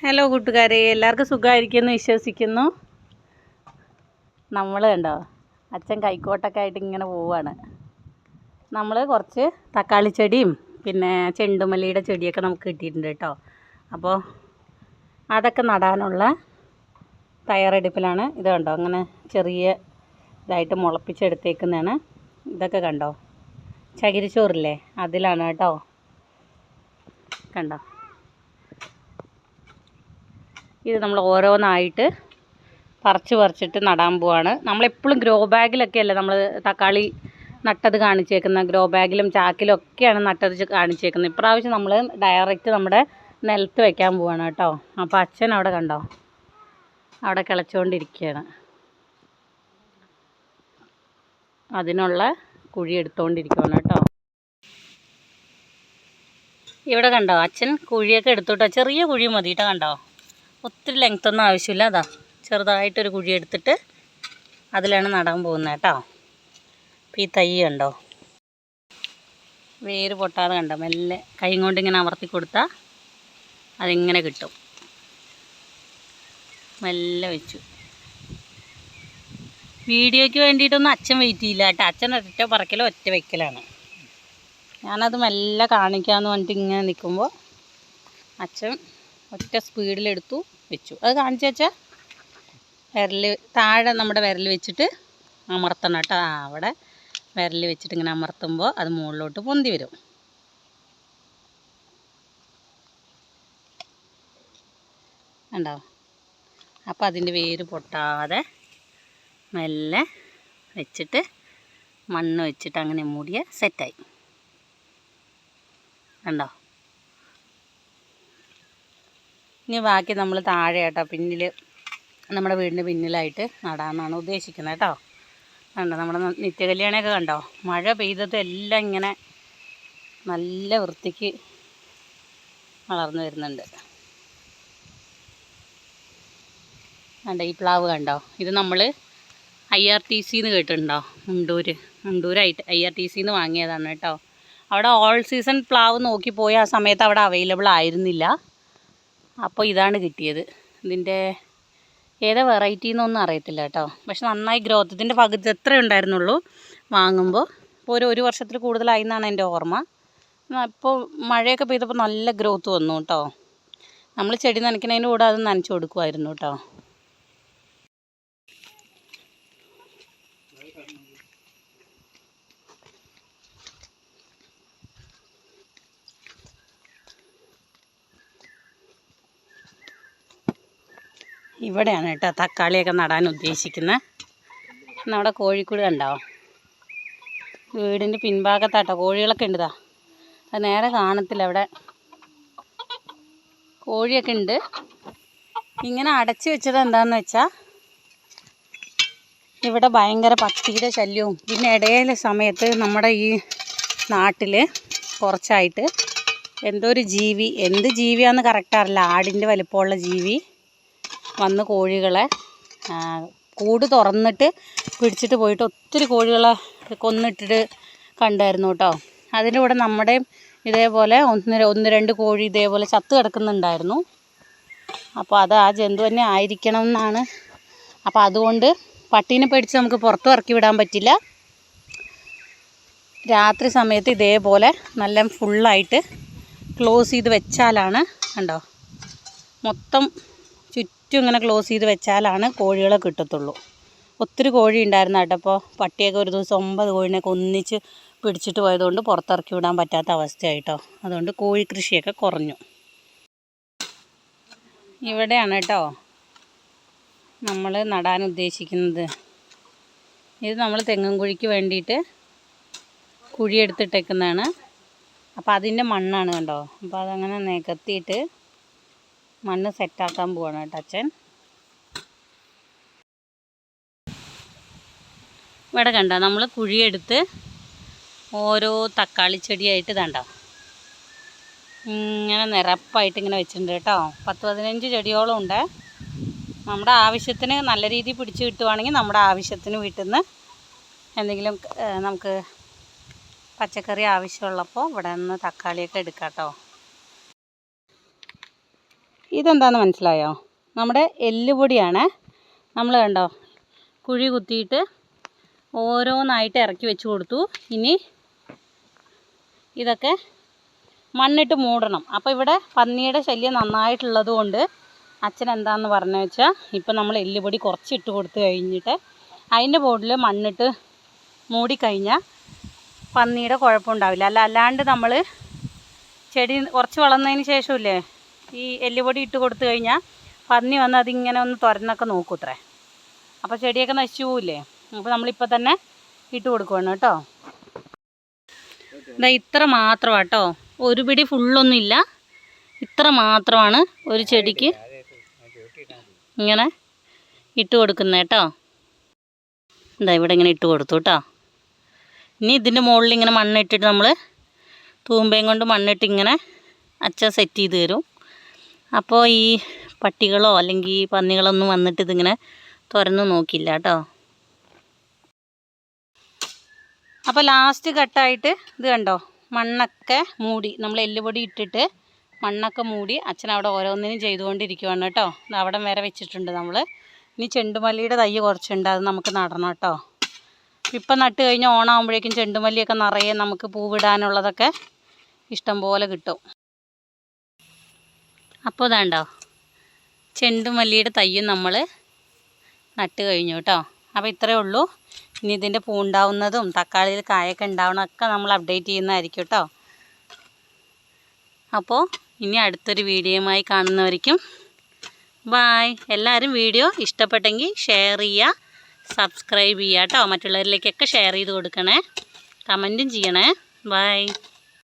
Hello കൂട്ടുകാരെ, എല്ലാവർക്കും സുഖമായിരിക്കുമെന്ന് വിശ്വസിക്കുന്നു. നമ്മൾ കണ്ടോ, അച്ഛൻ കൈക്കോട്ടൊക്കെ ആയിട്ട് ഇങ്ങനെ പോവുകയാണ്. നമ്മൾ കുറച്ച് തക്കാളി ചെടിയും പിന്നെ ചെണ്ടുമല്ലിയുടെ ചെടിയൊക്കെ നമുക്ക് കിട്ടിയിട്ടുണ്ട് കേട്ടോ. അപ്പോൾ അതൊക്കെ നടാനുള്ള തയ്യാറെടുപ്പിലാണ്. ഇത് കണ്ടോ, അങ്ങനെ ചെറിയ ഇതായിട്ട് മുളപ്പിച്ചെടുത്തേക്കുന്നതാണ്. ഇതൊക്കെ കണ്ടോ, ചകിരിച്ചോറില്ലേ, അതിലാണ് കേട്ടോ. കണ്ടോ, ഇത് നമ്മൾ ഓരോന്നായിട്ട് പറിച്ചിട്ട് നടാൻ പോവാണ്. നമ്മളെപ്പോഴും ഗ്രോ ബാഗിലൊക്കെയല്ലേ നമ്മൾ തക്കാളി നട്ടത് കാണിച്ചേക്കുന്നത്. ഗ്രോ ബാഗിലും ചാക്കിലും ഒക്കെയാണ് നട്ടത് കാണിച്ചേക്കുന്നത്. ഇപ്രാവശ്യം നമ്മൾ ഡയറക്റ്റ് നമ്മുടെ നിലത്ത് വയ്ക്കാൻ പോവാണ് കേട്ടോ. അപ്പോൾ അച്ഛൻ അവിടെ കണ്ടോ, അവിടെ കിളച്ചുകൊണ്ടിരിക്കുകയാണ്. അതിനുള്ള കുഴി എടുത്തുകൊണ്ടിരിക്കുകയാണ് കേട്ടോ. ഇവിടെ കണ്ടോ, അച്ഛൻ കുഴിയൊക്കെ എടുത്തോട്ടോ. ചെറിയ കുഴി മതി കേട്ടോ. കണ്ടോ, ഒത്തിരി ലെങ്ത്തൊന്നും ആവശ്യമില്ല. അതാ ചെറുതായിട്ടൊരു കുഴി എടുത്തിട്ട് അതിലാണ് നടാൻ പോകുന്നത് കേട്ടോ. അപ്പോൾ ഈ തൈ കണ്ടോ, വേര് പൊട്ടാതെ കണ്ടോ, മെല്ലെ കൈ കൊണ്ട് ഇങ്ങനെ അമർത്തി കൊടുത്താൽ അതിങ്ങനെ കിട്ടും. മെല്ലെ വെച്ചു. വീഡിയോയ്ക്ക് വേണ്ടിയിട്ടൊന്നും അച്ഛൻ വെയിറ്റ് ചെയ്യില്ല കേട്ടോ. അച്ഛൻ ഒറ്റ പറക്കലോ ഒറ്റ വയ്ക്കലാണ്. ഞാനത് മെല്ലെ കാണിക്കാമെന്ന് പറഞ്ഞിട്ട് ഇങ്ങനെ നിൽക്കുമ്പോൾ അച്ഛൻ ഒറ്റ സ്പീഡിലെടുത്തു വെച്ചു. അത് കാണിച്ചു വെച്ചാൽ വിരൽ താഴെ നമ്മുടെ വിരൽ വെച്ചിട്ട് അമർത്തണം കേട്ടോ. അവിടെ വിരൽ വെച്ചിട്ട് ഇങ്ങനെ അമർത്തുമ്പോൾ അത് മുകളിലോട്ട് പൊന്തി വരും. കണ്ടോ, അപ്പോൾ അതിൻ്റെ വേര് പൊട്ടാതെ മെല്ലെ വെച്ചിട്ട് മണ്ണ് വെച്ചിട്ട് അങ്ങനെ മൂടിയ സെറ്റായി. കണ്ടോ, ഇനി ബാക്കി നമ്മൾ താഴെ കേട്ടോ, പിന്നിൽ നമ്മുടെ വീടിൻ്റെ പിന്നിലായിട്ട് നടാമെന്നാണ് ഉദ്ദേശിക്കുന്നത് കേട്ടോ. കണ്ടോ, നമ്മുടെ നിത്യകല്യാണിയൊക്കെ കണ്ടോ, മഴ പെയ്തത് എല്ലാം ഇങ്ങനെ നല്ല വൃത്തിക്ക് വളർന്നു വരുന്നുണ്ട്. കണ്ടോ, ഈ പ്ലാവ് കണ്ടോ, ഇത് നമ്മൾ IRTC കേട്ടിട്ടുണ്ടോ, മുണ്ടൂരായിട്ട് IRTC വാങ്ങിയതാണ് കേട്ടോ. അവിടെ ഓൾ സീസൺ പ്ലാവ് നോക്കിപ്പോയി ആ സമയത്ത് അവിടെ അവൈലബിൾ ആയിരുന്നില്ല. അപ്പോൾ ഇതാണ് കിട്ടിയത്. ഇതിൻ്റെ ഏതാ വെറൈറ്റി എന്നൊന്നും അറിയത്തില്ല കേട്ടോ. പക്ഷെ നന്നായി ഗ്രോത്ത്, ഇതിൻ്റെ പകുതി എത്ര ഉണ്ടായിരുന്നുള്ളൂ വാങ്ങുമ്പോൾ. ഇപ്പോൾ ഒരു വർഷത്തിൽ കൂടുതലായി എന്നാണ് എൻ്റെ ഓർമ്മ. ഇപ്പോൾ മഴയൊക്കെ പെയ്തപ്പോൾ നല്ല ഗ്രോത്ത് വന്നു കേട്ടോ. നമ്മൾ ചെടി നനയ്ക്കുന്നതിൻ്റെ കൂടെ അത് നനച്ച് കൊടുക്കുമായിരുന്നു കേട്ടോ. ഇവിടെയാണ് കേട്ടോ തക്കാളിയൊക്കെ നടാൻ ഉദ്ദേശിക്കുന്നത്. നമ്മുടെ കോഴിക്കൂട് കണ്ടോ, വീടിൻ്റെ പിൻഭാഗത്താട്ടോ കോഴികളൊക്കെ ഉണ്ട്. അത് നേരെ കാണത്തില്ല, അവിടെ കോഴിയൊക്കെ ഉണ്ട്. ഇങ്ങനെ അടച്ചു വെച്ചത് എന്താണെന്ന് വെച്ചാൽ ഇവിടെ ഭയങ്കര പട്ടിയുടെ ശല്യവും പിന്നെ ഇടയിലെ സമയത്ത് നമ്മുടെ ഈ നാട്ടിൽ കുറച്ചായിട്ട് എന്തോ ഒരു ജീവി, എന്ത് ജീവിയാണെന്ന് കറക്റ്റ് അറിയില്ല, ആടിൻ്റെ വലിപ്പമുള്ള ജീവി വന്ന് കോഴികളെ കൂട് തുറന്നിട്ട് പിടിച്ചിട്ട് പോയിട്ട് ഒത്തിരി കോഴികളെ കൊന്നിട്ടിട്ട് കണ്ടായിരുന്നു കേട്ടോ. അതിൻ്റെ കൂടെ നമ്മുടെ ഇതേപോലെ ഒന്ന് രണ്ട് കോഴി ഇതേപോലെ ചത്ത് കിടക്കുന്നുണ്ടായിരുന്നു. അപ്പോൾ അത് ആ ജന്തു തന്നെ ആയിരിക്കണം എന്നാണ്. അപ്പോൾ അതുകൊണ്ട് പട്ടീനെ പേടിച്ച് നമുക്ക് പുറത്തും ഇറക്കി വിടാൻ പറ്റില്ല. രാത്രി സമയത്ത് ഇതേപോലെ നല്ല ഫുള്ളായിട്ട് ക്ലോസ് ചെയ്ത് വെച്ചാലാണ്, കണ്ടോ, മൊത്തം ചുറ്റും ഇങ്ങനെ ക്ലോസ് ചെയ്ത് വെച്ചാലാണ് കോഴികളെ കിട്ടത്തുള്ളൂ. ഒത്തിരി കോഴി ഉണ്ടായിരുന്നു കേട്ടോ. അപ്പോൾ പട്ടിയൊക്കെ ഒരു ദിവസം 9 കോഴിനെയൊക്കെ ഒന്നിച്ച് പിടിച്ചിട്ട് പോയതുകൊണ്ട് പുറത്തിറക്കി വിടാൻ പറ്റാത്ത അവസ്ഥയായിട്ടോ. അതുകൊണ്ട് കോഴി കൃഷിയൊക്കെ കുറഞ്ഞു. ഇവിടെയാണ് കേട്ടോ നമ്മൾ നടാൻ ഉദ്ദേശിക്കുന്നത്. ഇത് നമ്മൾ തെങ്ങും കുഴിക്ക് വേണ്ടിയിട്ട് കുഴിയെടുത്തിട്ടേക്കുന്നതാണ്. അപ്പോൾ അതിൻ്റെ മണ്ണാണ് കണ്ടോ. അപ്പോൾ അതങ്ങനെ നികത്തിയിട്ട് മണ്ണ് സെറ്റാക്കാൻ പോവാണ് കേട്ടോ അച്ഛൻ. ഇവിടെ കണ്ടോ, നമ്മൾ കുഴിയെടുത്ത് ഓരോ തക്കാളി ചെടിയായിട്ട് ഇതാണ്ടോ ഇങ്ങനെ നിരപ്പായിട്ട് ഇങ്ങനെ വെച്ചിട്ടുണ്ട് കേട്ടോ. 10-15 ചെടിയോളം ഉണ്ട്. നമ്മുടെ ആവശ്യത്തിന് നല്ല രീതിയിൽ പിടിച്ച് കിട്ടുവാണെങ്കിൽ നമ്മുടെ ആവശ്യത്തിന് വീട്ടിൽ നിന്ന് എന്തെങ്കിലും നമുക്ക് പച്ചക്കറി ആവശ്യമുള്ളപ്പോൾ ഇവിടെ നിന്ന് തക്കാളിയൊക്കെ എടുക്കാം കേട്ടോ. ഇതെന്താണെന്ന് മനസ്സിലായോ? നമ്മുടെ എല്ലുപൊടിയാണ്. നമ്മൾ കണ്ടോ കുഴി കുത്തിയിട്ട് ഓരോന്നായിട്ട് ഇറക്കി വെച്ച് കൊടുത്തു. ഇനി ഇതൊക്കെ മണ്ണിട്ട് മൂടണം. അപ്പോൾ ഇവിടെ പന്നിയുടെ ശല്യം നന്നായിട്ടുള്ളത് കൊണ്ട് അച്ഛൻ എന്താണെന്ന് പറഞ്ഞു വെച്ചാൽ ഇപ്പം നമ്മൾ എല്ലുപൊടി കുറച്ച് ഇട്ട് കൊടുത്തു കഴിഞ്ഞിട്ട് അതിൻ്റെ മുകളിൽ മണ്ണിട്ട് മൂടിക്കഴിഞ്ഞാൽ പന്നിയുടെ കുഴപ്പമുണ്ടാവില്ല. അല്ലാണ്ട് നമ്മൾ ചെടി കുറച്ച് വളർന്നതിന് ശേഷമില്ലേ ഈ എല്ലുപൊടി ഇട്ട് കൊടുത്തു കഴിഞ്ഞാൽ പന്നി വന്ന് അതിങ്ങനെ ഒന്ന് തുരന്നൊക്കെ നോക്കൂത്രേ. അപ്പോൾ ചെടിയൊക്കെ നശിച്ചു പോവില്ലേ. അപ്പോൾ നമ്മളിപ്പോൾ തന്നെ ഇട്ട് കൊടുക്കുകയാണ് കേട്ടോ. ഇതാ ഇത്ര മാത്രമാണ് കേട്ടോ, ഒരു പിടി ഫുള്ളൊന്നുമില്ല, ഇത്ര മാത്രമാണ് ഒരു ചെടിക്ക് ഇങ്ങനെ ഇട്ട് കൊടുക്കുന്നത് കേട്ടോ. എന്താ ഇവിടെ ഇങ്ങനെ ഇട്ട് കൊടുത്തു കേട്ടോ. ഇനി ഇതിൻ്റെ മുകളിൽ ഇങ്ങനെ മണ്ണിട്ടിട്ട് നമ്മൾ തൂമ്പയും കൊണ്ട് മണ്ണിട്ട് ഇങ്ങനെ അച്ഛൻ സെറ്റ് ചെയ്ത് തരും. അപ്പോൾ ഈ പട്ടികളോ അല്ലെങ്കിൽ പന്നികളൊന്നും വന്നിട്ട് ഇതിങ്ങനെ തുറന്നു നോക്കില്ല കേട്ടോ. അപ്പോൾ ലാസ്റ്റ് കട്ടായിട്ട് ഇത് കണ്ടോ, മണ്ണൊക്കെ മൂടി, നമ്മൾ എല്ലുപൊടി ഇട്ടിട്ട് മണ്ണൊക്കെ മൂടി അച്ഛൻ അവിടെ ഓരോന്നിനും ചെയ്തുകൊണ്ടിരിക്കുവാണ് കേട്ടോ. അവിടെ വരെ വെച്ചിട്ടുണ്ട് നമ്മൾ. ഇനി ചെണ്ടുമല്ലിയുടെ തൈ കുറച്ചുണ്ട്, അത് നമുക്ക് നടണം കേട്ടോ. ഇപ്പം നട്ട് കഴിഞ്ഞാൽ ഓണാകുമ്പോഴേക്കും ചെണ്ടുമല്ലിയൊക്കെ നിറയെ നമുക്ക് പൂവിടാനുള്ളതൊക്കെ ഇഷ്ടം പോലെ കിട്ടും. അപ്പോൾ ഇതാണ്ടോ ചെണ്ടുമല്ലിയുടെ തൈയും നമ്മൾ നട്ട് കഴിഞ്ഞു കേട്ടോ. അപ്പോൾ ഇത്രയേ ഉള്ളൂ. ഇനി ഇതിൻ്റെ പൂ ഉണ്ടാവുന്നതും തക്കാളിയിൽ കായൊക്കെ ഉണ്ടാവണമൊക്കെ നമ്മൾ അപ്ഡേറ്റ് ചെയ്യുന്നതായിരിക്കും കേട്ടോ. അപ്പോൾ ഇനി അടുത്തൊരു വീഡിയോയുമായി കാണുന്നവരിക്കും ബായ്. എല്ലാവരും വീഡിയോ ഇഷ്ടപ്പെട്ടെങ്കിൽ ഷെയർ ചെയ്യുക, സബ്സ്ക്രൈബ് ചെയ്യുക കേട്ടോ. മറ്റുള്ളവരിലേക്കൊക്കെ ഷെയർ ചെയ്ത് കൊടുക്കണേ, കമൻറ്റും ചെയ്യണേ. ബായ്.